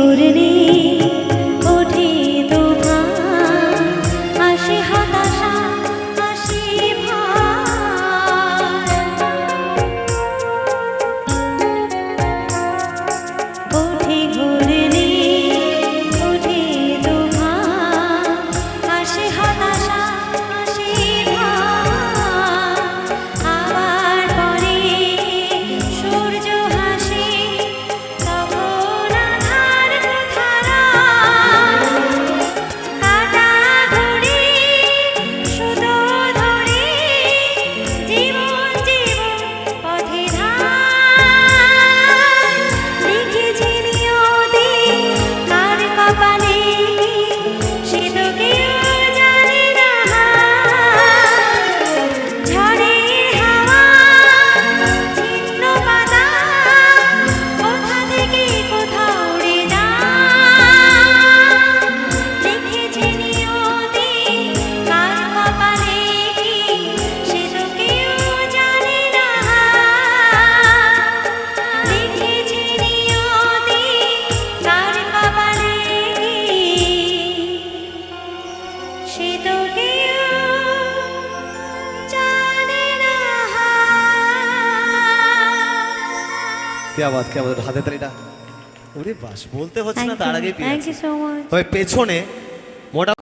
ঘূর্ণি ওঠে তুফান, আসে হতাশা আসে ভয়, ওঠে ঘূর্ণি ওঠে তুফান, আসে হতাশা আসে ভয়, আবার পরে সূর্য হাসে তখন আধার কোথারা, কাটা ঘড়ি সুতো ধরে জীবন জীবন পথে ধার, লিখেছি নিয়তি কার কপালে সে তো কেউ জানে না, ঝড়ের হাওয়া ছিন্ন পাতা কোথা থেকে কোথাও উড়ে যায়, লিখেছি নিয়তি কার কপালে সে তো কেউ জানে না, লিখেছি নিয়তি কার কপালে সে তো কেউ জানে না। क्या बात হাতে তালিটা ওরে বাস বলতে হচ্ছে না তার আগে থ্যাংক ইউ সো মাচ। তবে পেছনে মোটা